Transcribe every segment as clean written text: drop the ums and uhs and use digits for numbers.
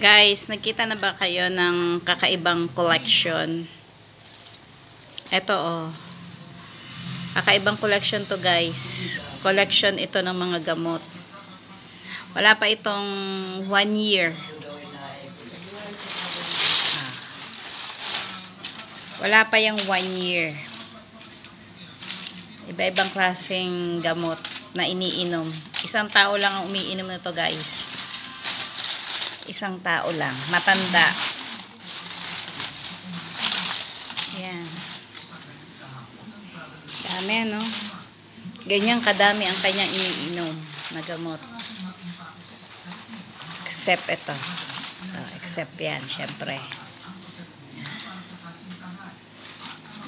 Guys, nagkita na ba kayo ng kakaibang collection? Ito oh. Kakaibang collection to guys. Collection ito ng mga gamot. Wala pa itong 1 year. Wala pa yung 1 year. Iba-ibang klaseng gamot na iniinom. Isang tao lang ang umiinom nito guys. Isang tao lang. Matanda. Yan. Dami ano. Ganyan kadami ang kanyang iniinom na gamot. Except ito. So, except yan, syempre.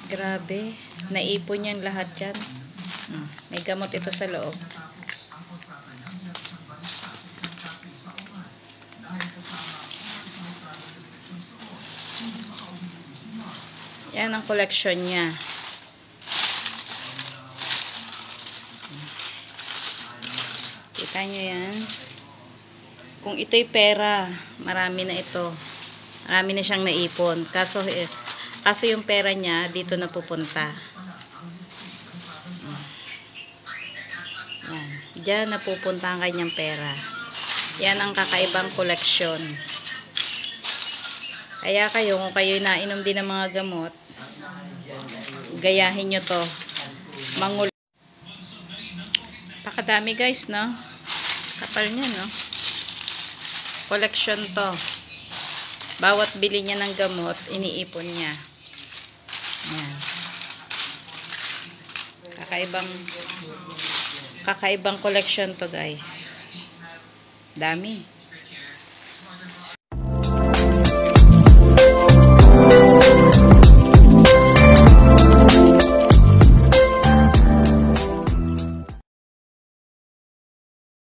Grabe. Naipon yan lahat yan. May gamot ito sa loob. Yan ang collection niya. Kita nyo yan. Kung ito'y pera, marami na ito. Marami na siyang naipon. Kaso yung pera niya, dito na pupunta. Yan. Diyan na pupunta ang kanyang pera. Yan ang kakaibang koleksyon. Kaya kayo, kung kayo'y nainom din ng mga gamot, gayahin nyo to. Mangul. Pakadami guys, no? Kapal niya, no? Collection to. Bawat bili niya ng gamot, iniipon niya. Yan. Kakaibang collection to guys. Dami.